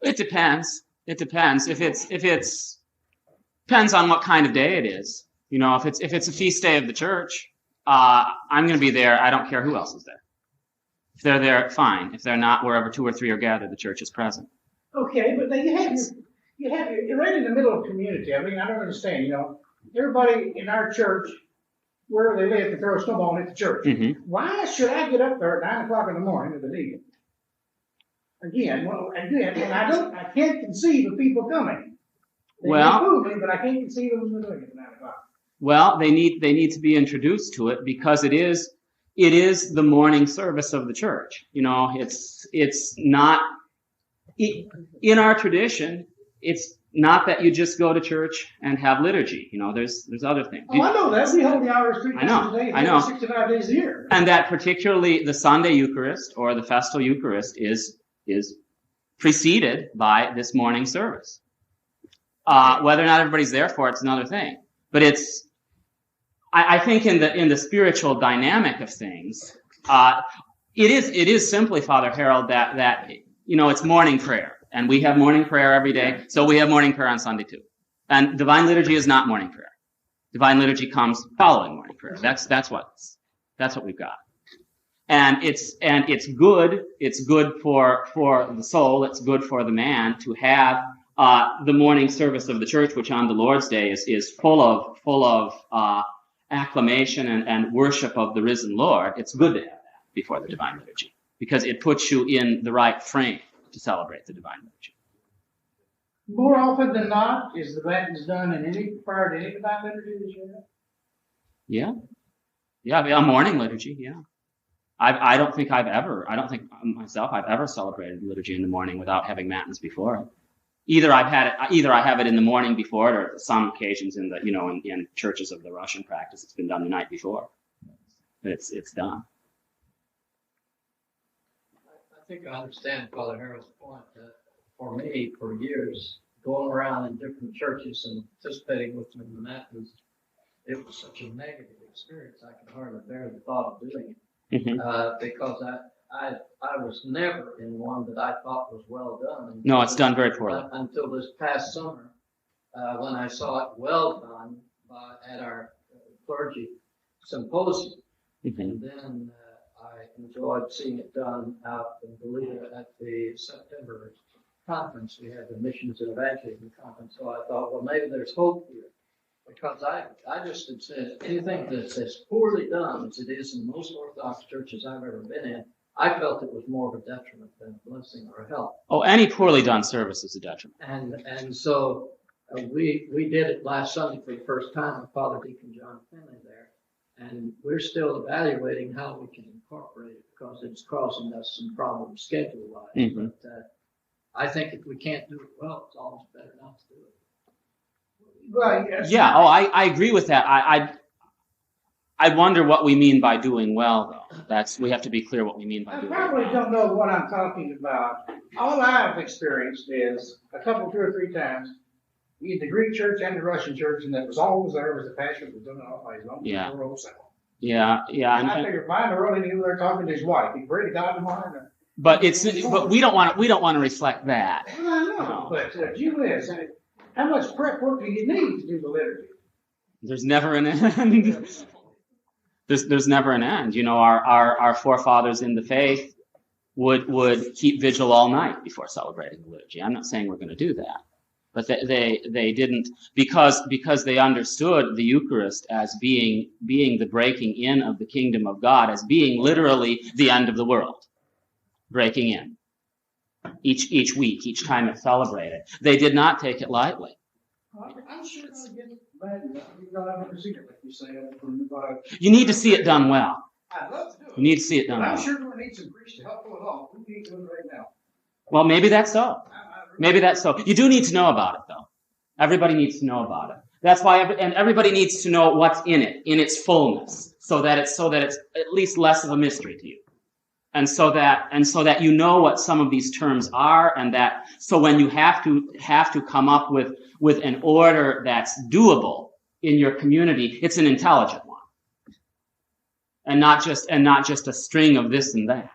It depends. It depends. If it's depends on what kind of day it is. You know, if it's a feast day of the church, I'm going to be there. I don't care who else is there. If they're there, fine. If they're not, wherever two or three are gathered, the church is present. Okay, but then you're right in the middle of community. I mean, I don't understand. You know, everybody in our church, where they live, can throw a snowball and hit the church. Mm-hmm. Why should I get up there at 9 o'clock in the morning to believe it? Again, and I can't conceive of people coming. They may fool me, but I can't conceive of them doing it at 9 o'clock. Well, they need to be introduced to it because it is the morning service of the church. You know, it's not in our tradition. It's not that you just go to church and have liturgy. You know, there's other things. Oh, I know that. We hold the hours 3 times a day, 65 days a year. And that particularly the Sunday Eucharist or the festal Eucharist is preceded by this morning service. Whether or not everybody's there for it's another thing. But I think in the spiritual dynamic of things, it is simply, Father Harold, that you know, it's morning prayer. And we have morning prayer every day, so we have morning prayer on Sunday too. And Divine Liturgy is not morning prayer. Divine Liturgy comes following morning prayer. That's what we've got. And it's good. It's good for the soul. It's good for the man to have the morning service of the church, which on the Lord's Day is full of acclamation and worship of the risen Lord. It's good to have that before the Divine Liturgy because it puts you in the right frame to celebrate the Divine Liturgy. More often than not, is the Matins done prior to any Divine Liturgy this year? Yeah, morning liturgy. Yeah, I don't think myself I've ever celebrated liturgy in the morning without having Matins before it. Either I have it in the morning before it, or some occasions in churches of the Russian practice, it's been done the night before. But it's done. I think I understand Father Harold's point that for me, for years, going around in different churches and participating with them in the Matins, it was such a negative experience. I could hardly bear the thought of doing it because I was never in one that I thought was well done. No, it's done very poorly. Until this past summer, when I saw it well done at our clergy symposium, and then I enjoyed seeing it done out in Toledo at the September conference. We had the Missions and Evangelism conference. So I thought, well, maybe there's hope here. Because I just had said anything that's as poorly done as it is in most Orthodox churches I've ever been in, I felt it was more of a detriment than a blessing or a help. Oh, any poorly done service is a detriment. And so we did it last Sunday for the first time with Father Deacon John Finley there. And we're still evaluating how we can incorporate it because it's causing us some problems schedule-wise. Mm-hmm. But I think if we can't do it well, it's always better not to do it. Well, yes. Yeah. Oh, I agree with that. I wonder what we mean by doing well, though. We have to be clear what we mean by doing well. I probably don't know what I'm talking about. All I've experienced is a couple, 2 or 3 times, in the Greek church and the Russian church, and that was always there was the pastor that was doing it all by his own. Yeah. Yeah. And I figured mine are really he was there talking to his wife. He prayed to God tomorrow. But we don't want to reflect that. Well, I know, but gee whiz, how much prep work do you need to do the liturgy? There's never an end. There's never an end. You know, our forefathers in the faith would keep vigil all night before celebrating the liturgy. I'm not saying we're going to do that, but they didn't because they understood the Eucharist as being the breaking in of the kingdom of God, as being literally the end of the world, breaking in. Each week, each time it's celebrated, they did not take it lightly. I'm sure I'll get bad. I've never seen it like you say. You need to see it done well. I'd love to do it. You need to see it done well. I'm sure we need some priests to help pull it off. We need to do it right now. Well, maybe that's so. Maybe that's so. You do need to know about it, though. Everybody needs to know about it. That's why, everybody needs to know what's in it, in its fullness, so that it's at least less of a mystery to you. And so that you know what some of these terms are, and that so when you have to come up with an order that's doable in your community, it's an intelligent one, and not just a string of this and that.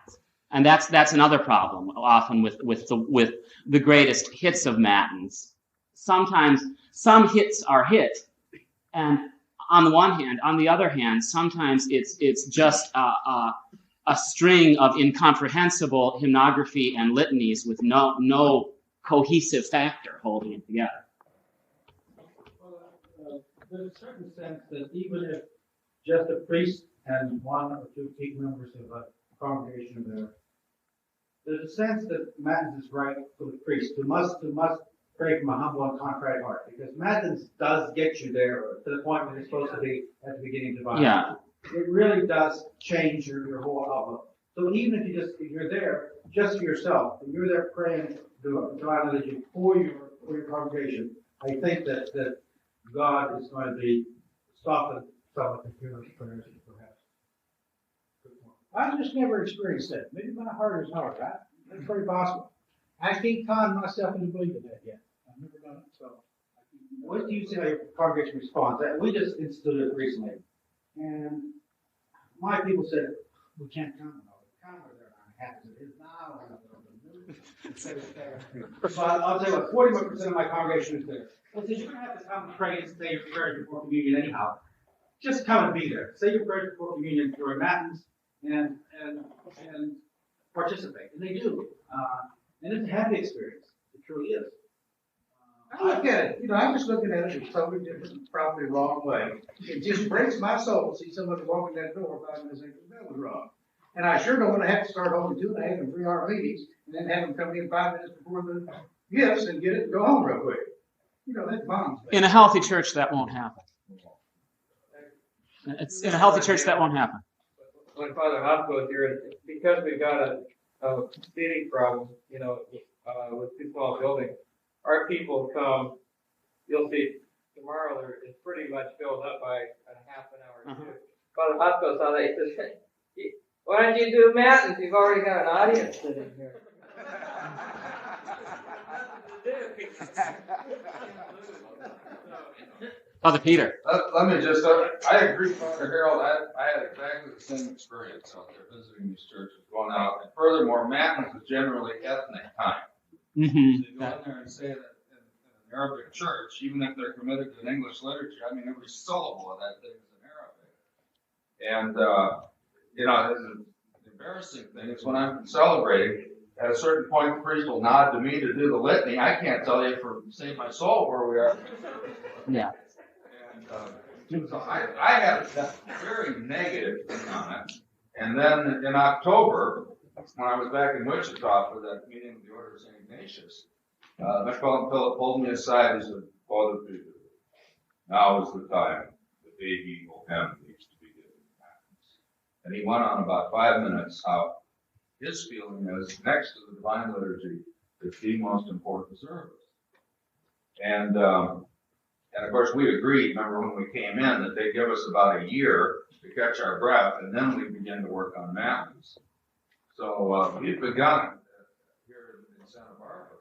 And that's another problem often with the greatest hits of matins. Sometimes some hits are hit, and on the one hand, on the other hand, sometimes it's just a string of incomprehensible hymnography and litanies with no cohesive factor holding it together. Well, there's a certain sense that even if just a priest and one or two key members of a congregation are there, there's a sense that Matins is right for the priest who must pray from a humble and contrite heart, because Matins does get you there to the point where you're supposed to be at the beginning of Divine Liturgy. Yeah. It really does change your whole outlook. So even if you're there just for yourself, and you're there praying Divine Liturgy for your congregation, I think that God is going to be soften some of the prayers, perhaps. I've just never experienced that. Maybe my heart is hard, right? That's very possible. I can't con myself into believing that yet. I've never done it, so. What do you see how your congregation responds? We just instituted it recently, and my people said, we can't come. Come where they're unhappy as it is now. But I'll tell you what, 41% of my congregation is there. Well, since you're going to have to come and pray and say your prayers before communion anyhow, just come and be there. Say your prayers before communion during Matins and participate. And they do. And it's a happy experience. It truly is. I look at it, I'm just looking at it a totally different, probably wrong way. It just breaks my soul to see somebody walking that door 5 minutes after the bell was rung. And I sure don't want to have to start holding 2.5 and 3 hour meetings and then have them come in 5 minutes before the gifts and get it and go home real quick. That bombs me. In a healthy church, that won't happen. It's in a healthy church that won't happen. When Father Hoff goes here, because we've got a seating problem, with too small buildings, our people come. You'll see tomorrow it's pretty much filled up by a half an hour. Uh-huh. Father Hoff goes on there. He says, "Why don't you do Matins? You've already got an audience sitting here." Father Peter. Let me just, I agree, Father Harold. I had exactly the same experience out there visiting these churches, going out. And furthermore, Matins is generally ethnic time. Mm-hmm. So you go in there and say that in an Arabic church, even if they're committed to an English liturgy, every syllable of that thing is in Arabic. And, the embarrassing thing is when I'm celebrating, at a certain point, the priest will nod to me to do the litany. I can't tell you for save my soul where we are. Yeah. And so I had a very negative thing on it. And then in October, when I was back in Wichita for that meeting with the Order of St. Ignatius, Metropolitan Philip pulled me aside and said, "Father Peter, now is the time the baby hymn needs to be given." And he went on about 5 minutes how his feeling is next to the Divine Liturgy is the most important service. And of course we agreed, remember when we came in, that they give us about a year to catch our breath, and then we begin to work on Matins. So we've begun here in Santa Barbara.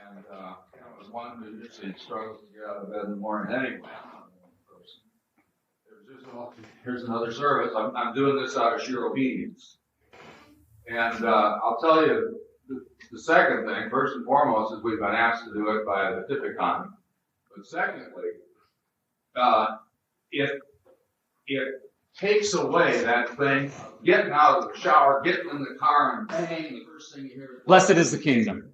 And I was one who usually struggles to get out of bed in the morning anyway. Here's another service. I'm doing this out of sheer obedience. And I'll tell you, the second thing, first and foremost, is we've been asked to do it by the Typicon. But secondly, it takes away that thing, getting out of the shower, getting in the car and bang, the first thing you hear is, "Blessed is the kingdom."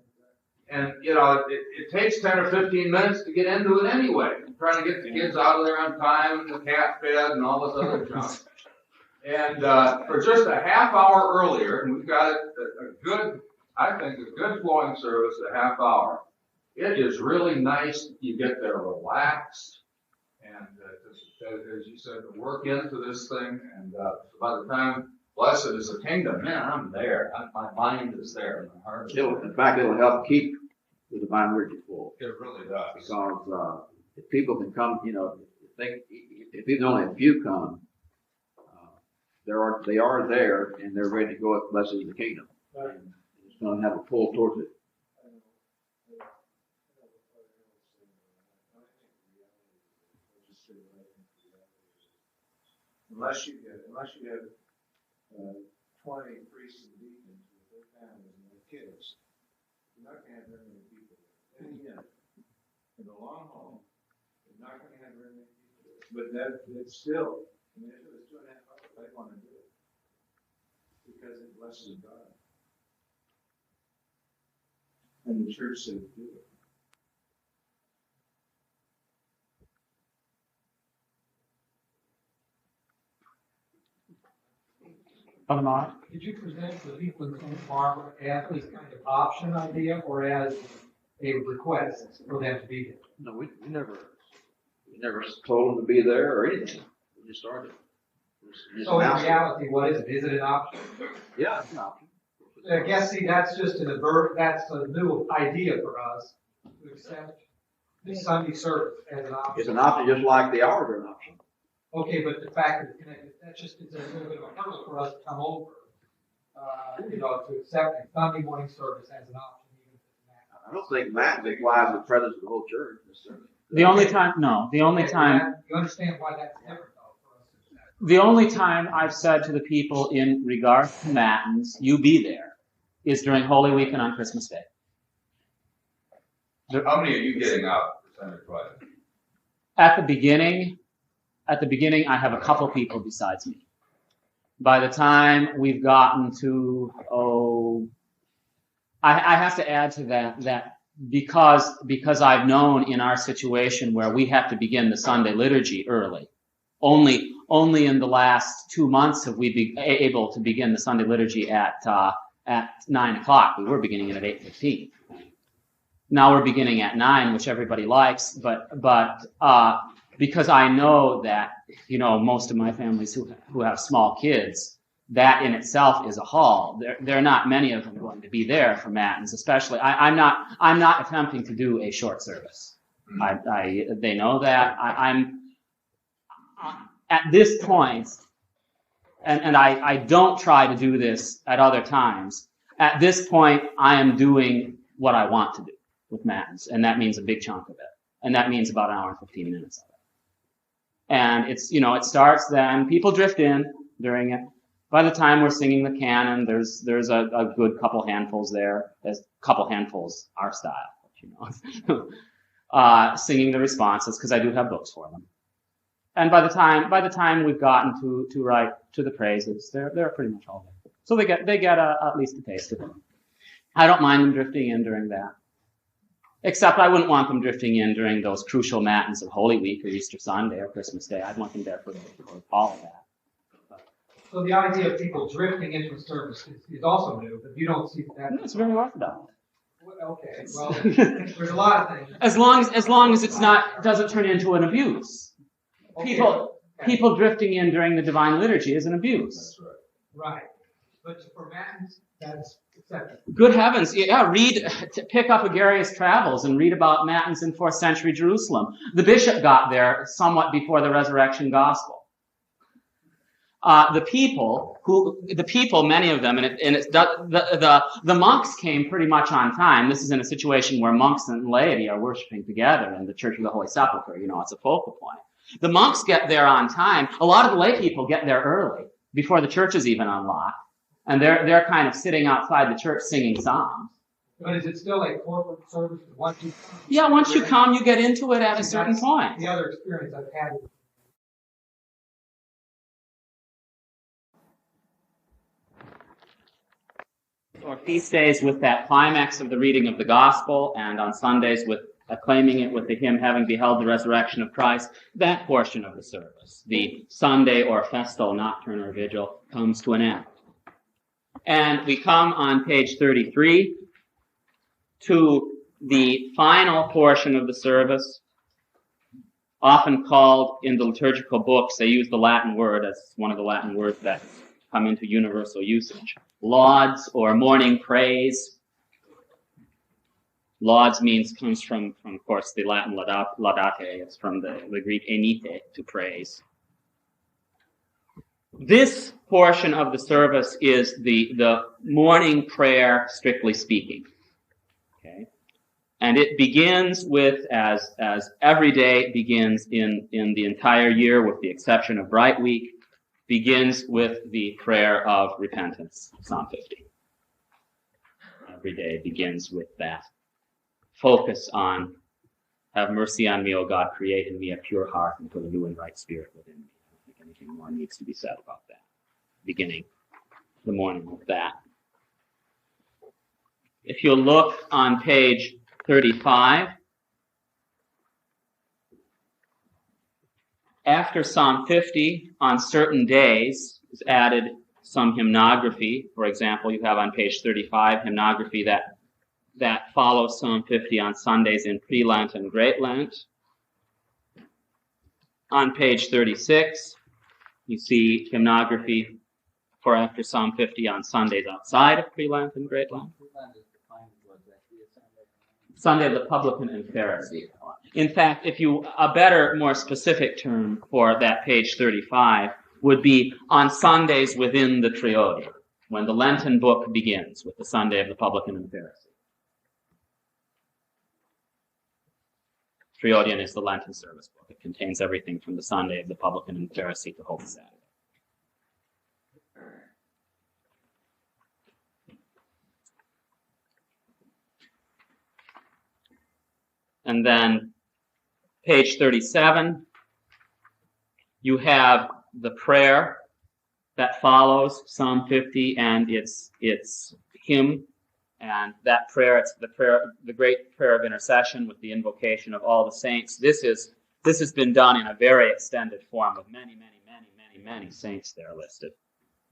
And, it takes 10 or 15 minutes to get into it anyway. I'm trying to get the kids out of there on time and the cat fed and all this other junk. And for just a half hour earlier, and we've got a good flowing service, a half hour. It is really nice. You get there relaxed. And as you said, to work into this thing. And by the time blessed is the kingdom, man, I'm there. My mind is there. My heart is there. In fact, it'll help keep the Divine Liturgy full. It really does. Because if people can come, if even only a few come, they are there and they're ready to go at blessed is the kingdom. And it's going to have a pull towards it. Unless you have 20 priests and deacons families and their kids, you're not gonna have very many people there. And again, in the long haul, you're not gonna have very many people there. But it's still, I mean, if it was 2.5 hours, I'd wanna do it. Because it blesses God. And the church said do it. Did you present to the people in Santa Barbara as this kind of option idea or as a request for them to be there? No, we never told them to be there or anything. We just started. So in reality, what is it? Is it an option? Yeah, it's an option. I guess, see, that's just that's a new idea for us to accept the Sunday service as an option. It's an option just like the hours are an option. Okay, but the fact that it's connected, that's just, it's a little bit of a hurdle for us to come over, to accept a Sunday morning service as an option. Even if it's an act. I don't think Matins implies the presence of the whole church necessarily. The only time You understand why that's different though for us? The only time I've said to the people in regard to Matins, you be there, is during Holy Week and on Christmas Day. How many are you getting out percentage-wise? At the beginning, I have a couple people besides me. By the time we've gotten to, I have to add to that because I've known in our situation where we have to begin the Sunday liturgy early. Only in the last 2 months have we been able to begin the Sunday liturgy at 9 o'clock. We were beginning it at 8:15. Now we're beginning at 9, which everybody likes, but because I know that, most of my families who have small kids, that in itself is a haul. There are not many of them going to be there for Matins, especially. I'm not attempting to do a short service. They know that. I'm at this point, and I don't try to do this at other times. At this point, I am doing what I want to do with Matins, and that means a big chunk of it, and that means about an hour and 15 minutes of it. And it's, it starts then, people drift in during it. By the time we're singing the Canon, there's a good couple handfuls there. There's a couple handfuls, our style, singing the responses, because I do have books for them. And by the time we've gotten to write to the praises, they're pretty much all there. So they get at least a taste of it. I don't mind them drifting in during that. Except I wouldn't want them drifting in during those crucial matins of Holy Week or Easter Sunday or Christmas Day. I'd want them there for all of that. So the idea of people drifting into a service is also new, but you don't see that. It's very orthodox. Okay, well, there's a lot of things. As long as it's doesn't turn into an abuse. Okay. People drifting in during the Divine Liturgy is an abuse. That's right. Right. But for Matins, that's acceptable. Good heavens, yeah, pick up Agarius Travels and read about Matins in 4th century Jerusalem. The bishop got there somewhat before the resurrection gospel. The people, many of them, the monks came pretty much on time. This is in a situation where monks and laity are worshiping together in the Church of the Holy Sepulchre. It's a focal point. The monks get there on time. A lot of the lay people get there early, before the church is even unlocked. And they're kind of sitting outside the church singing psalms. But is it still a corporate service? Once you come? Yeah, once you come, you get into it at a certain point. The other experience I've had. Or feast days with that climax of the reading of the gospel, and on Sundays with acclaiming it with the hymn, having beheld the resurrection of Christ, that portion of the service, the Sunday or festal nocturne or vigil, comes to an end. And we come on page 33 to the final portion of the service, often called in the liturgical books, they use the Latin word as one of the Latin words that come into universal usage, lauds or morning praise. Lauds comes from, of course, the Latin laudate. It's from the Greek enite, to praise. This portion of the service is the morning prayer, strictly speaking. Okay, and it begins with, as every day begins in the entire year, with the exception of Bright Week, begins with the prayer of repentance, Psalm 50. every day begins with that focus on, have mercy on me, O God, create in me a pure heart and put a new and right spirit within me. I don't think anything more needs to be said about that. Beginning the morning with that. If you'll look on page 35, after Psalm 50, on certain days, is added some hymnography. For example, you have on page 35 hymnography that follows Psalm 50 on Sundays in Pre-Lent and Great Lent. On page 36, you see hymnography for after Psalm 50 on Sundays outside of Pre-Lent and Great Lent. Sunday of the Publican and Pharisee. In fact, a better, more specific term for that page 35 would be on Sundays within the Triodion, when the Lenten book begins with the Sunday of the Publican and Pharisee. Triodion is the Lenten service book. It contains everything from the Sunday of the Publican and Pharisee to Holy Saturday. And then page 37, you have the prayer that follows Psalm 50 and its hymn. And that prayer, it's the great prayer of intercession with the invocation of all the saints. This has been done in a very extended form with many saints there listed.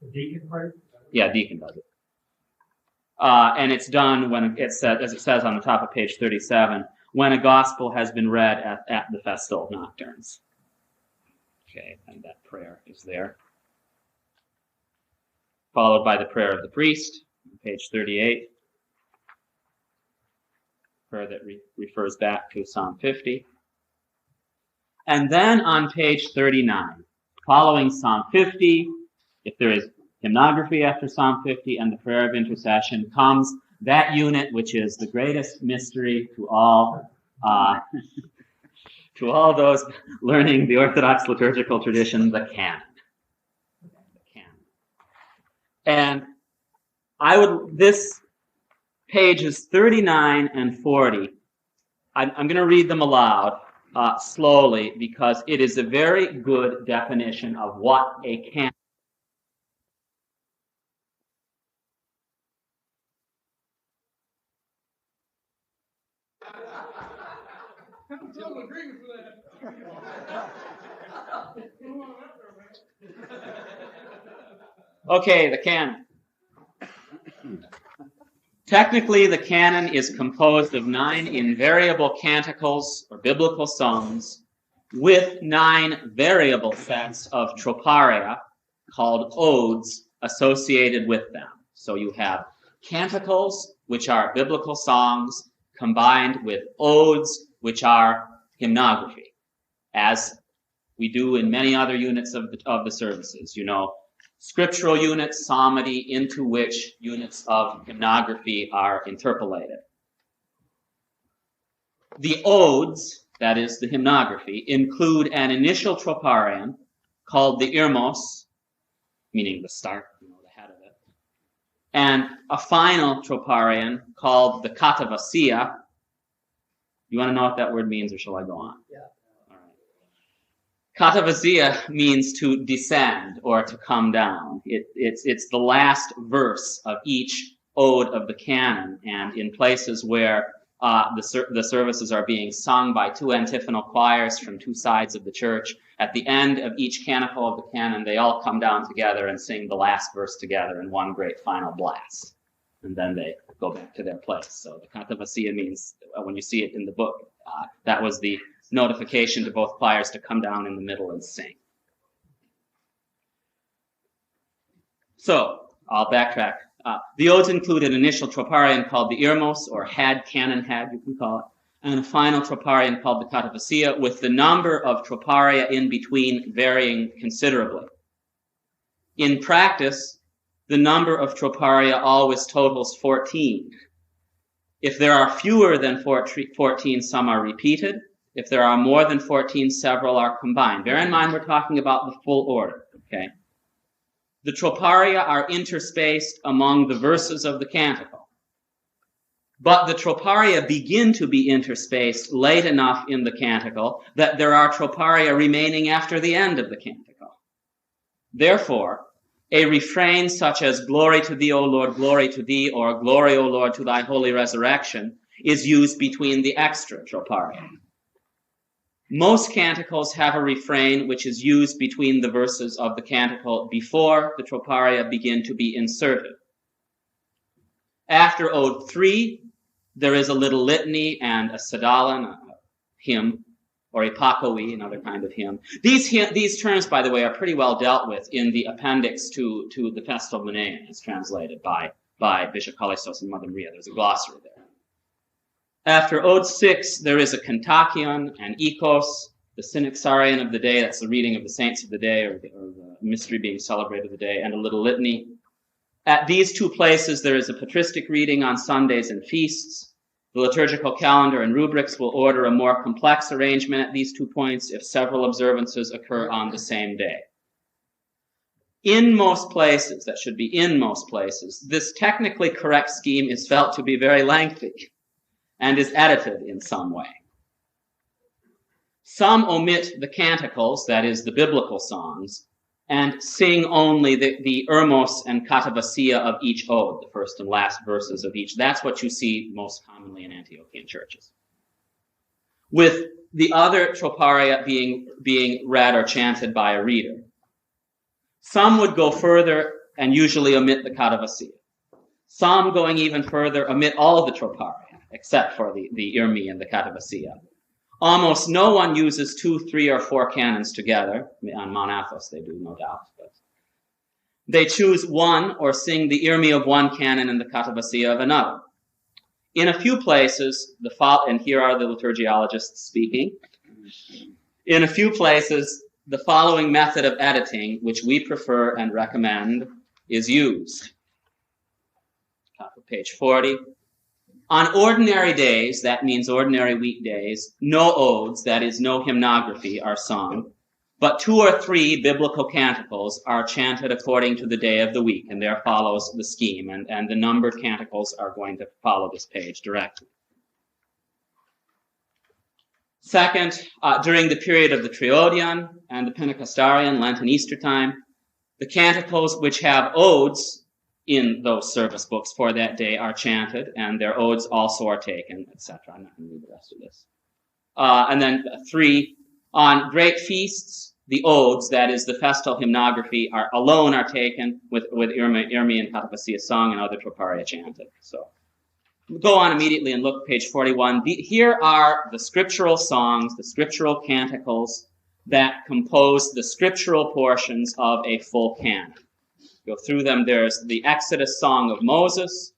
The deacon prayer? Yeah, deacon does it. And it's done when it says, as it says on the top of page 37, when a gospel has been read at the festal nocturnes. Okay, and that prayer is there. Followed by the prayer of the priest, on page 38. Prayer that refers back to Psalm 50. And then on page 39, following Psalm 50, if there is hymnography after Psalm 50 and the prayer of intercession, comes that unit which is the greatest mystery to all those learning the Orthodox liturgical tradition, the Canon. And this pages 39 and 40, I'm going to read them aloud slowly because it is a very good definition of what a canon is. Okay, the canon. Technically, the canon is composed of 9 invariable canticles or biblical songs with 9 variable sets of troparia called odes associated with them. So you have canticles, which are biblical songs, combined with odes, which are hymnography, as we do in many other units of the services. You know, scriptural units, psalmody, into which units of hymnography are interpolated. The odes, that is the hymnography, include an initial troparion called the irmos, meaning the start, the head of it, and a final troparion called the katavasia. You want to know what that word means, or shall I go on? Yeah. Katavasia means to descend or to come down. It's the last verse of each ode of the canon, and in places where the services are being sung by 2 antiphonal choirs from 2 sides of the church, at the end of each canticle of the canon, they all come down together and sing the last verse together in one great final blast. And then they go back to their place. So the katavasia means, when you see it in the book, that was the notification to both choirs to come down in the middle and sing. So, I'll backtrack. The odes include an initial troparion called the irmos, or canon had, you can call it, and a final troparion called the katavasia, with the number of troparia in between varying considerably. In practice, the number of troparia always totals 14. If there are fewer than 14, some are repeated. If there are more than 14, several are combined. Bear in mind, we're talking about the full order, okay? The troparia are interspaced among the verses of the canticle. But the troparia begin to be interspaced late enough in the canticle that there are troparia remaining after the end of the canticle. Therefore, a refrain such as "Glory to thee, O Lord, glory to thee," or "Glory, O Lord, to thy holy resurrection," is used between the extra troparia. Most canticles have a refrain which is used between the verses of the canticle before the troparia begin to be inserted. After Ode 3, there is a little litany and a sedalon, a hymn, or a pacoe, another kind of hymn. These terms, by the way, are pretty well dealt with in the appendix to the Festal Monean, as translated by Bishop Kallistos and Mother Maria. There's a glossary there. After Ode 6, there is a kontakion, an ikos, the synaxarion of the day, that's the reading of the saints of the day, or the mystery being celebrated of the day, and a little litany. At these two places, there is a patristic reading on Sundays and feasts. The liturgical calendar and rubrics will order a more complex arrangement at these 2 points if several observances occur on the same day. In most places, that should be in most places, this technically correct scheme is felt to be very lengthy and is edited in some way. Some omit the canticles, that is, the biblical songs, and sing only the ermos and katavasia of each ode, the first and last verses of each. That's what you see most commonly in Antiochian churches, with the other troparia being read or chanted by a reader. Some would go further and usually omit the katavasia. Some, going even further, omit all the troparia, except for the irmi and the katavasia. Almost no one uses 2, 3, or 4 canons together. On Mount Athos they do, no doubt. But they choose one or sing the irmi of one canon and the katavasia of another. In a few places, and here are the liturgiologists speaking, in a few places, the following method of editing, which we prefer and recommend, is used. Top of page 40. On ordinary days, that means ordinary weekdays, no odes, that is, no hymnography, are sung, but 2 or 3 biblical canticles are chanted according to the day of the week, and there follows the scheme, and the numbered canticles are going to follow this page directly. Second, during the period of the Triodion and the Pentecostarian, Lent and Easter time, the canticles which have odes in those service books for that day are chanted, and their odes also are taken, etc. I'm not going to read the rest of this. And then 3, on great feasts, the odes, that is, the festal hymnography, alone are taken with irmi and katavasia sung and other troparia chanted. So we'll go on immediately and look at page 41. Here are the scriptural songs, the scriptural canticles that compose the scriptural portions of a full canon. Go through them. There's the Exodus Song of Moses.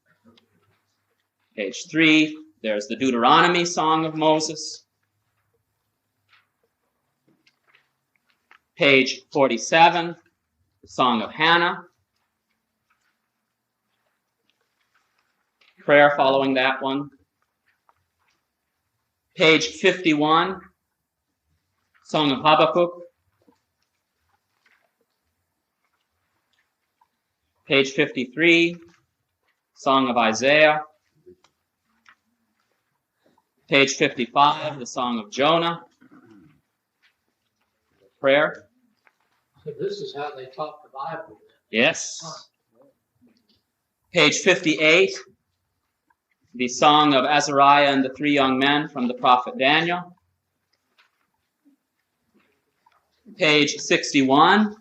Page 3. There's the Deuteronomy Song of Moses. Page 47. The Song of Hannah. Prayer following that one. Page 51. Song of Habakkuk. Page 53, Song of Isaiah. Page 55, the Song of Jonah. Prayer. So this is how they taught the Bible. Yes. Page 58, the Song of Azariah and the 3 young men from the prophet Daniel. Page 61,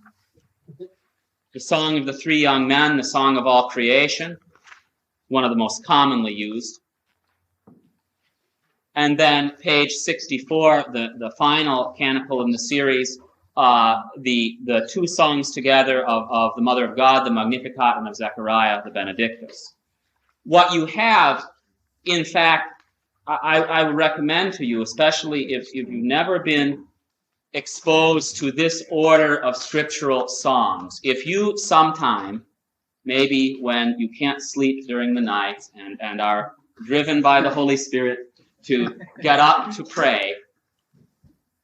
the Song of the 3 young men, the Song of all creation, one of the most commonly used. And then page 64, the final canticle in the series, the 2 songs together of the Mother of God, the Magnificat, and of Zechariah, the Benedictus. What you have, in fact, I would recommend to you, especially if you've never been exposed to this order of scriptural songs. If you sometime, maybe when you can't sleep during the night and are driven by the Holy Spirit to get up to pray,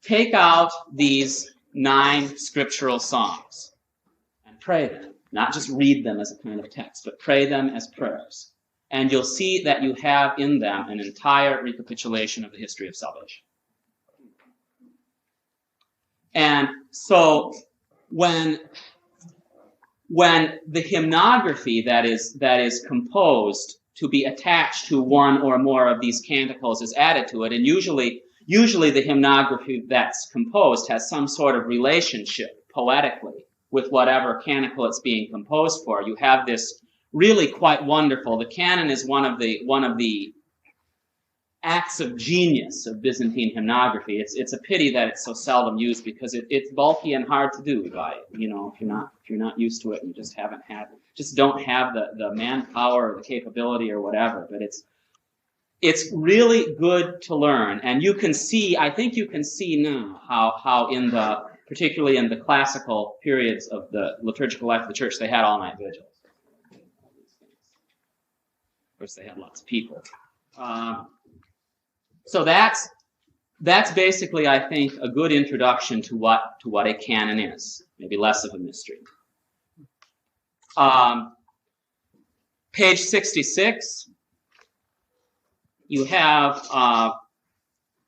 take out these 9 scriptural songs and pray them. Not just read them as a kind of text, but pray them as prayers. and you'll see that you have in them an entire recapitulation of the history of salvation. And so when the hymnography that is composed to be attached to one or more of these canticles is added to it, and usually the hymnography that's composed has some sort of relationship poetically with whatever canticle it's being composed for. You have this really quite wonderful. The canon is one of the acts of genius of Byzantine hymnography. It's a pity that it's so seldom used because it's bulky and hard to do. If you're not used to it and just don't have the manpower or the capability or whatever. But it's really good to learn, and I think you can see now how particularly in the classical periods of the liturgical life of the church, they had all-night vigils. Of course, they had lots of people. So that's basically, I think, a good introduction to what a canon is. Maybe less of a mystery. Page 66, you have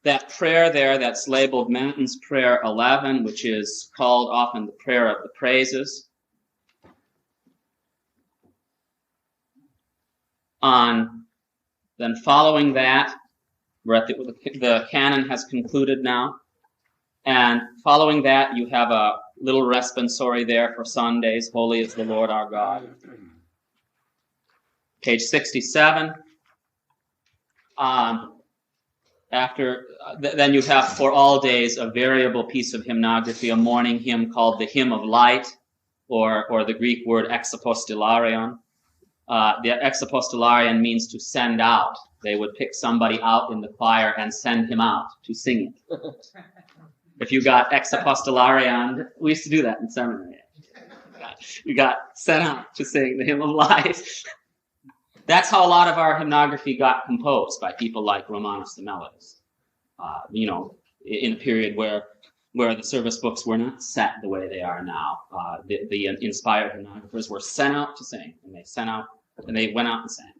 that prayer there that's labeled Matins Prayer 11, which is called often the Prayer of the Praises. Then following that, we're at the canon has concluded now. And following that, you have a little responsory there for Sundays. Holy is the Lord our God. Page 67. Then you have for all days a variable piece of hymnography, a morning hymn called the Hymn of Light, or the Greek word exapostolarion. The exapostolarion means to send out. They would pick somebody out in the choir and send him out to sing it. If you got exapostolarion, we used to do that in seminary. You got sent out to sing the Hymn of Light. That's how a lot of our hymnography got composed, by people like Romanus the Melodist. In a period where the service books were not set the way they are now. The inspired hymnographers were sent out to sing, and they went out and sang.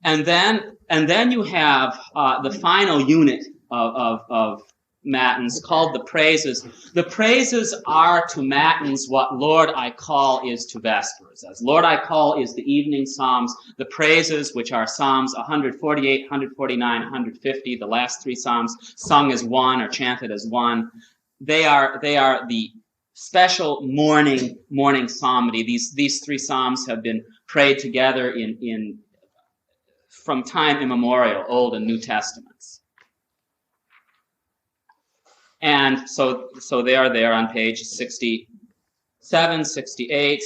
And then you have the final unit of Matins called the praises. The praises are to Matins what Lord I call is to Vespers. As Lord I call is the evening psalms, the praises, which are Psalms 148, 149, 150, the last three psalms sung as one or chanted as one. They are the special morning psalmody. These three psalms have been prayed together from time immemorial, Old and New Testaments. And so they are there on page 67, 68,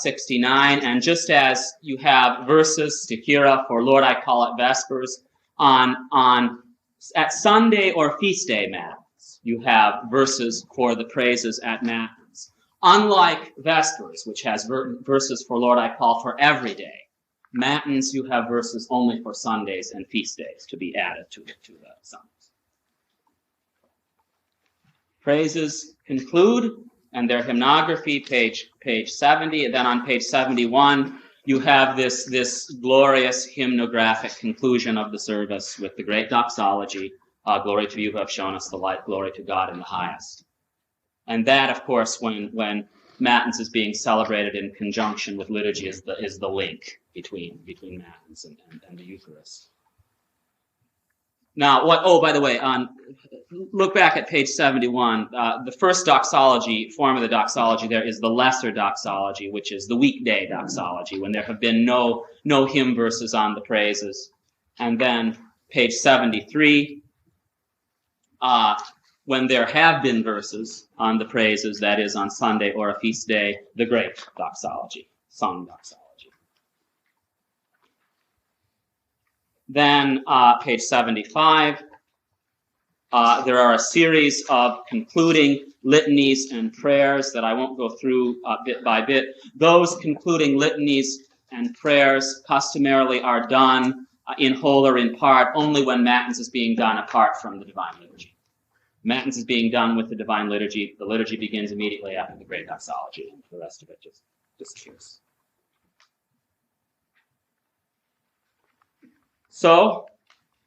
69. And just as you have verses, stichira, for Lord I call it Vespers, at Sunday or feast day Matins, you have verses for the praises at Matins. Unlike Vespers, which has verses for Lord I call for every day, Matins you have verses only for Sundays and feast days to be added to the Sundays. Praises conclude, and their hymnography, page 70. And then on page 71, you have this glorious hymnographic conclusion of the service with the great doxology. Glory to you who have shown us the light. Glory to God in the highest. And that, of course, when Matins is being celebrated in conjunction with liturgy, is the link between Matins and the Eucharist. Now, by the way, look back at page 71. The first form of the doxology there is the lesser doxology, which is the weekday doxology, when there have been no hymn verses on the praises. And then page 73, when there have been verses on the praises, that is on Sunday or a feast day, the great doxology, sung doxology. Then page 75, there are a series of concluding litanies and prayers that I won't go through bit by bit. Those concluding litanies and prayers customarily are done in whole or in part only when Matins is being done apart from the Divine Liturgy. Matins is being done with the Divine Liturgy. The liturgy begins immediately after the great doxology, and the rest of it just disappears. So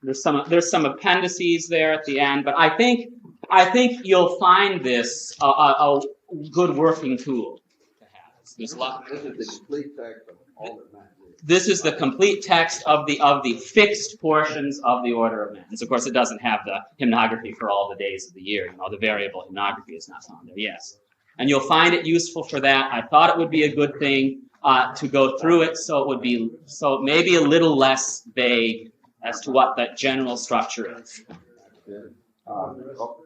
there's some appendices there at the end, but I think you'll find this a good working tool to have. There's a lot. This is the complete text of all that Matins is. This is the complete text of the fixed portions of the Order of Matins. Of course, it doesn't have the hymnography for all the days of the year. The variable hymnography is not found there. Yes, and you'll find it useful for that. I thought it would be a good thing to go through it, so it would be maybe a little less vague as to what that general structure is. Good.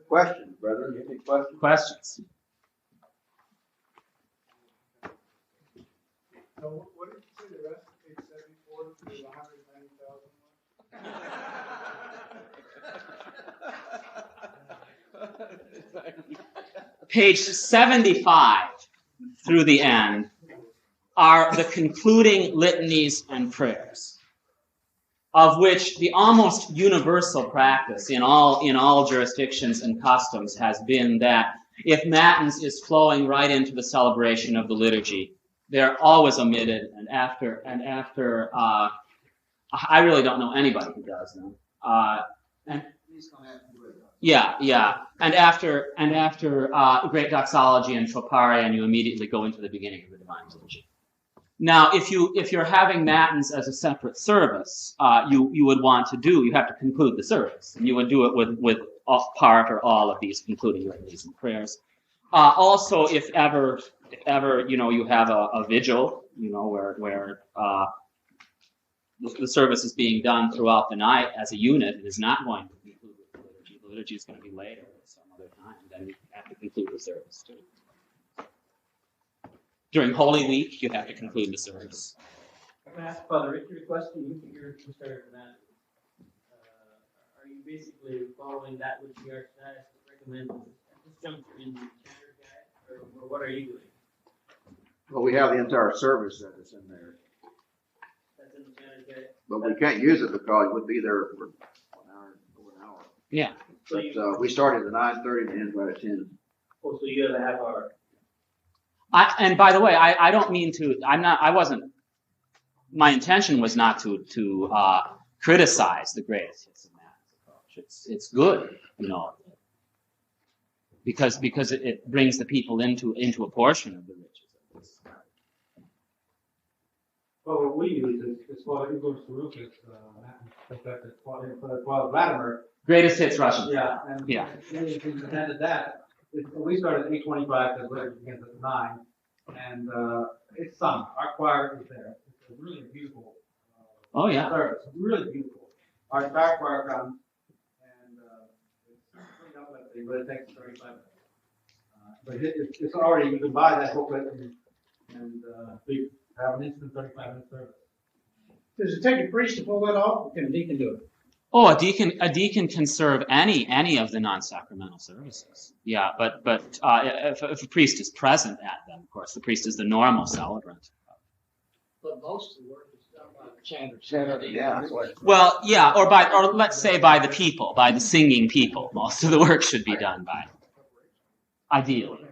Questions, brethren? You have any questions? Questions? So what did you say the rest of page 74 to 190,000? Page 75 through the end are the concluding litanies and prayers, of which the almost universal practice in all jurisdictions and customs has been that if Matins is flowing right into the celebration of the liturgy, they're always omitted, and after I really don't know anybody who does them. And after great doxology and troparia, and you immediately go into the beginning of the Divine Liturgy. Now, if you're having Matins as a separate service, you have to conclude the service, and you would do it with part or all of these concluding litanies and prayers. Also, if ever you have a vigil, where the service is being done throughout the night as a unit, it is not going to conclude with the liturgy. The liturgy is going to be later or some other time. Then you have to conclude the service too. During Holy Week, you have to conclude the service. I'm going to ask Father Richard a question. You're starting from that. Are you basically following that which the Archdiocese recommends at this juncture in the Standard Guide, or what are you doing? Well, we have the entire service that is in there, That's in the Standard Guide. but we can't use it because it would be there for over an hour. Yeah. So But we started at 9:30 and ends right at 10. so you have a half hour. And by the way, I don't mean to. My intention was not to criticize the greatest hits of Matins approach. It's good, because it brings the people into a portion of the riches of this. Well, what we use is Father Igor Sarukis, Father Vladimir. Greatest hits Russian. Yeah, and Yeah. he presented that. We started at 8:25 because later begins at 9, and it's sung. Our choir is there. It's a really beautiful Oh yeah. service. Really beautiful. Our entire choir comes, and it's cleaned up, but it takes 35 minutes. But it's already, you can buy that booklet and we have an instant 35-minute service. Does it take a priest to pull that off, or can a deacon do it? Oh, a deacon can serve any of the non-sacramental services. Yeah, but if a priest is present at them, of course, the priest is the normal celebrant. But most of the work is done by the chanter. Yeah. Well, yeah, or let's say by the people, by the singing people. Most of the work should be done by, ideally.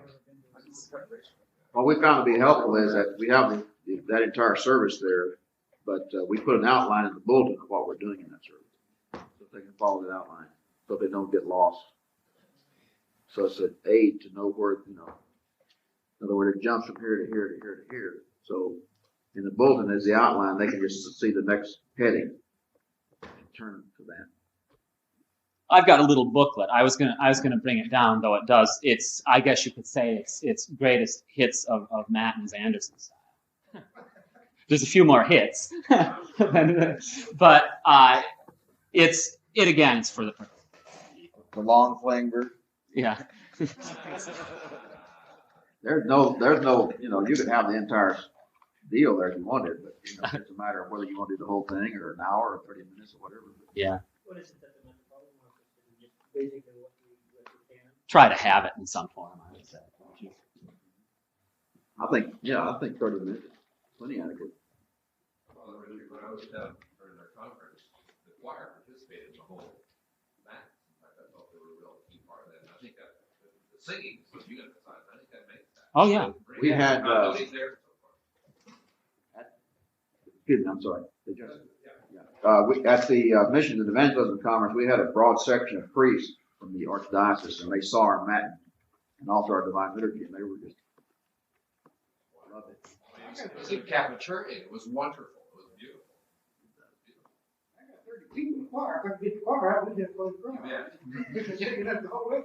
What we found to be helpful is that we have that entire service there, but we put an outline in the bulletin of what we're doing in that service, so they can follow that outline, so they don't get lost. So it's an aid to know where, in other words, it jumps from here to here to here to here. So in the bulletin is the outline, they can just see the next heading and turn to that. I've got a little booklet. I was gonna bring it down, though it does. It's, I guess you could say it's greatest hits of Matins Anderson style. There's a few more hits, but it's for the purpose. The long fling version. Yeah. There's no, you can have the entire deal there if you wanted, but it's a matter of whether you want to do the whole thing or an hour or 30 minutes or whatever. Yeah. What is it that the Metropolitan wants us to do? Just basically what we can. Try to have it in some form, I would say. I think 30 minutes is plenty adequate. Well, when I was down during their conference, the choir participated in the whole Mass. In fact, I thought they were a real key part of that. And I think that the singing, what you emphasized, I think that makes that. Oh yeah. We had, Nobody's there so far. excuse me, I'm sorry. at the Missions and Evangelism Conference, we had a broad section of priests from the Archdiocese, and they saw our Matins and also our Divine Liturgy, and they were just loved it. It was in cafeteria. It was wonderful. It was beautiful. I got 30 people in the choir. If I could get the choir out, we'd just play the drum. The whole thing.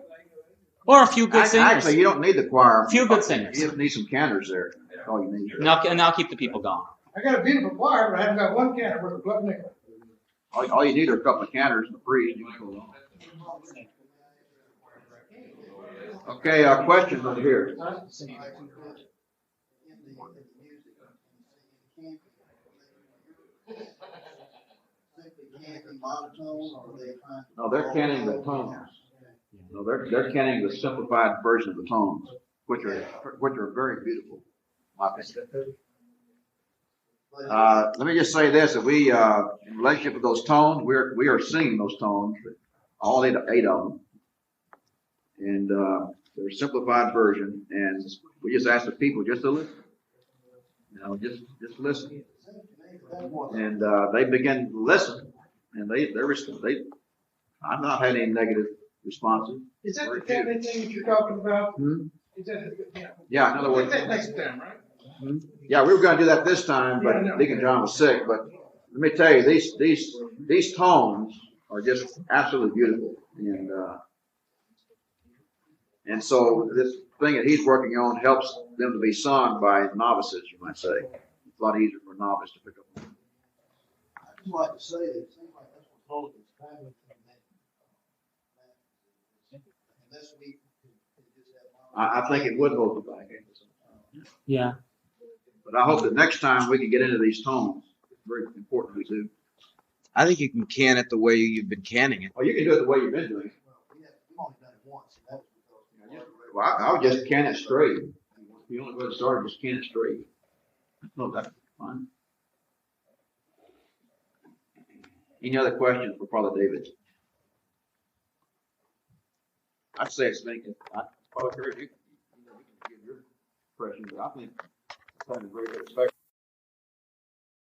Or a few good singers. Actually, you don't need the choir. A few good singers. You just need some cantors there. That's all you need. And I'll keep the people going. I got a beautiful choir, but I haven't got one cantor worth a plug nickel. All you need are a couple of cantors and a priest. You can go along. Okay, questions over here. No, they're canting the tones. No, they're canting the simplified version of the tones, which are very beautiful. Let me just say this: that we, in relationship with those tones, we are singing those tones, all eight of them, and they're a simplified version, and we just ask the people just to listen. Just listen, and they begin to listen, and I've not had any negative responses. Is that the cabinet thing that you're talking about? Is that Yeah, in other words. That's next time, right? Yeah, we were going to do that this time, but Deacon John was sick. But let me tell you, these tones are just absolutely beautiful, and so this thing that he's working on helps them to be sung by novices, you might say. It's a lot easier for a novice to pick up. I'd just like to say that it seems like that's what Paul is traveling from that. Unless we could just have. I think it would hold you back. Yeah. But I hope that next time we can get into these tones. It's very important we do. I think you can can it the way you've been canning it. Well, you can do it the way you've been doing it. We've only done it once, and that was because. Well, I would just can it straight. If you only go to start, just can it straight. No, that's fine. Any other questions for Father David? I'd say it's making. Father David, you can give your impression, but I think it's having a great respect